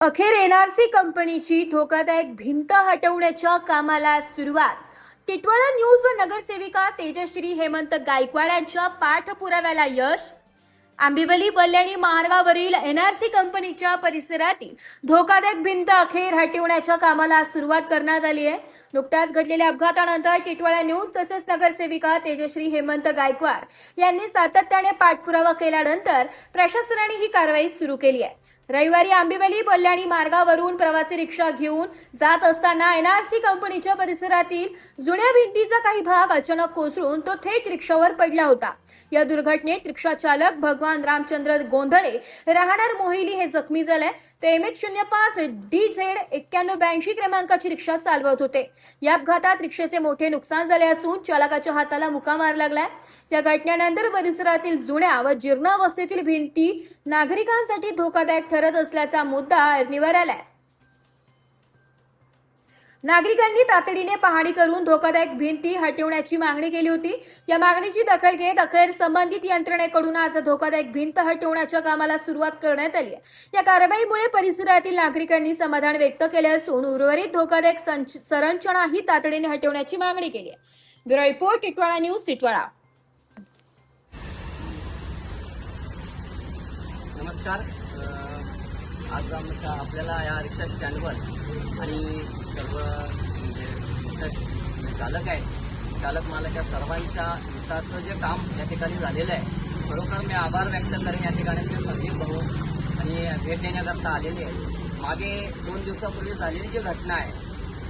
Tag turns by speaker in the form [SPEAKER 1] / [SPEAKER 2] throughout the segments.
[SPEAKER 1] अखेर एनआरसी कंपनीची धोकादायक भिंत हटवण्याच्या कामाला सुरुवात। टिटवाळा न्यूज व नगरसेविका तेजश्री हेमंत गायकवाड यांच्या पाठपुराव्याला यश। आंबिवली बल्याणी मार्गावरील एनआरसी कंपनीच्या परिसरातील धोकादायक भिंत अखेर हटवण्याच्या कामाला सुरुवात करण्यात आली आहे। नुकत्याच घडलेल्या अपघातानंतर टिटवाळा न्यूज तसेच नगरसेविका तेजश्री हेमंत गायकवाड यांनी सातत्याने पाठपुरावा केल्यानंतर प्रशासनाने ही कारवाई सुरू केली आहे। रविवारी आंबिवली बल्याणी मार्गावरून प्रवासी रिक्षा घेऊन जात असताना एनआरसी कंपनीच्या परिसरातील जुन्या भिंतीचा काही भाग अचानक कोसळून तो थेट रिक्षावर पडला होता। या दुर्घटनेत रिक्षा चालक भगवान रामचंद्र गोंधळे राहणार मोहिली हे जखमी झाले। ते MH05 DZ 9182 क्रमांकाची रिक्षा चालवत होते। या अपघातात रिक्षेचे मोठे नुकसान झाले असून चालकाच्या हाताला मुका मार लागलाय। या घटनेनंतर परिसरातील जुन्या व जीर्ण अवस्थेतील भिंती नागरिकांसाठी धोकादायक ठरत असल्याचा मुद्दा ऐरणीवर आलाय। नागरिकांनी तातडीने पाहणी करून धोकादायक भिंती हटवण्याची मागणी केली होती। या मागणीची दखल घेत अखेर संबंधित यंत्रणेकडून आज धोकादायक भिंत हटवण्याच्या कामाला सुरुवात करण्यात आली आहे। या कारवाईमुळे परिसरातील नागरिकांनी समाधान व्यक्त केले असून उर्वरित धोकादायक संरचनाही तातडीने हटवण्याची मागणी केली आहे। Bureau report, Titwala news, Titwala.
[SPEAKER 2] नमस्कार। आज आपल्याला या रिक्षा स्टँडवर आणि सर्व चालक आहे, चालक मालक या सर्वांच्या हिताचं जे काम या ठिकाणी झालेलं आहे, खरोखर मी आभार व्यक्त करेन। या ठिकाणी ते संदीप भाऊ आणि भेट देण्याकरता आलेले आहेत। मागे 2 दिवसापूर्वी झालेली जी घटना आहे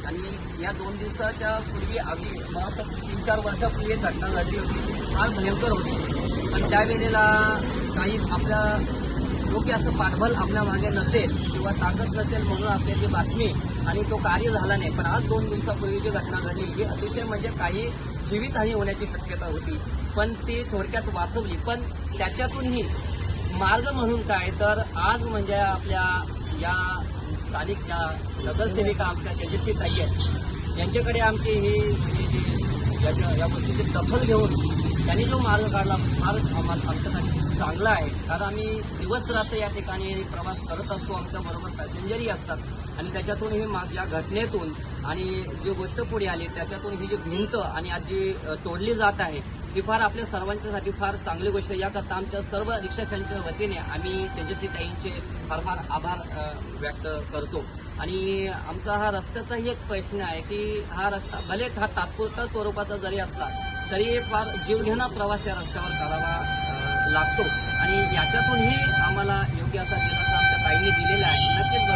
[SPEAKER 2] आणि या 2 दिवसाच्या पूर्वी अगदी 3-4 वर्षापूर्वी घटना घडली होती, फार भयंकर होती। पण त्यावेळेला काही आपल्या योग्य असं पाठबळ आपल्या मागे नसेल किंवा ताकद नसेल म्हणून आपल्याची बातमी आणि तो कार्य झाला नाही। पण आज 2 दिवसापूर्वी जी घटना घडली ही अतिशय म्हणजे काही जीवितहानी होण्याची शक्यता होती, पण ती थोडक्यात वाचवली। पण त्याच्यातूनही मार्ग म्हणून काय तर आज म्हणजे आपल्या या स्थानिक ज्या नगरसेविका आमच्या तेजस्वी ताई आहेत यांच्याकडे आमची ही या गोष्टीची दखल घेऊन त्यांनी जो मार्ग काढला फार आमच्यासाठी चांगला आहे। कारण आम्ही दिवस रात्र या ठिकाणी प्रवास करत असतो, आमच्याबरोबर पॅसेंजरही असतात आणि त्याच्यातून ही या घटनेतून आणि जी गोष्ट पुढे आली त्याच्यातून ही जी भिंत आणि आज जी तोडली जात आहे ही फार आपल्या सर्वांच्यासाठी फार चांगली गोष्ट आहे। याकरता आमच्या सर्व रिक्षाच्या वतीने आम्ही तेजस्वी ताईंचे फार फार आभार व्यक्त करतो। आणि आमचा हा रस्त्याचाही एक प्रश्न आहे की हा रस्ता भले हा तात्पुरता स्वरूपाचा जरी असला तरी फार जीवघेणा प्रवास या रस्त्यावर करावा लागतो आणि याच्यातूनही आम्हाला योग्य असा दिलासा आमच्या ताईंनी दिलेला आहे। नक्कीच